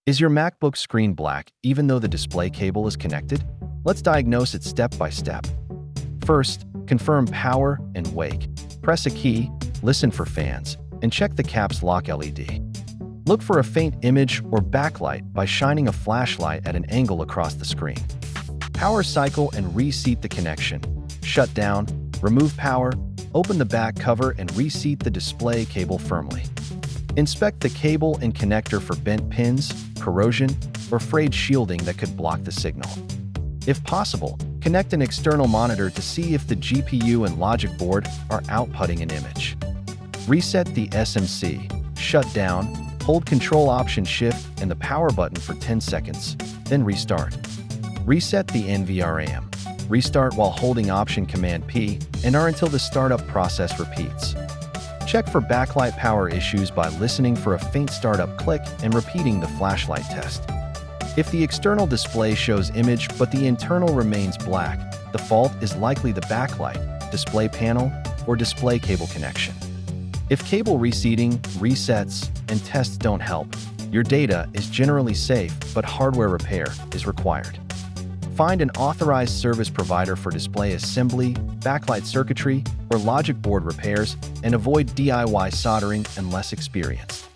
Is your MacBook screen black even though the display cable is connected? Let's diagnose it step by step. First, confirm power and wake. Press a key, listen for fans, and check the caps lock LED. Look for a faint image or backlight by shining a flashlight at an angle across the screen. Power cycle and reseat the connection. Shut down, remove power, open the back cover and reseat the display cable firmly. Inspect the cable and connector for bent pins, corrosion, or frayed shielding that could block the signal. If possible, connect an external monitor to see if the GPU and logic board are outputting an image. Reset the SMC, shut down, hold Control-Option-Shift and the power button for 10 seconds, then restart. Reset the NVRAM. Restart while holding Option-Command-P and R until the startup process repeats. Check for backlight power issues by listening for a faint startup click and repeating the flashlight test. If the external display shows image but the internal remains black, the fault is likely the backlight, display panel, or display cable connection. If cable reseating, resets, and tests don't help, your data is generally safe but hardware repair is required. Find an authorized service provider for display assembly, backlight circuitry, or logic board repairs, and avoid DIY soldering unless experienced.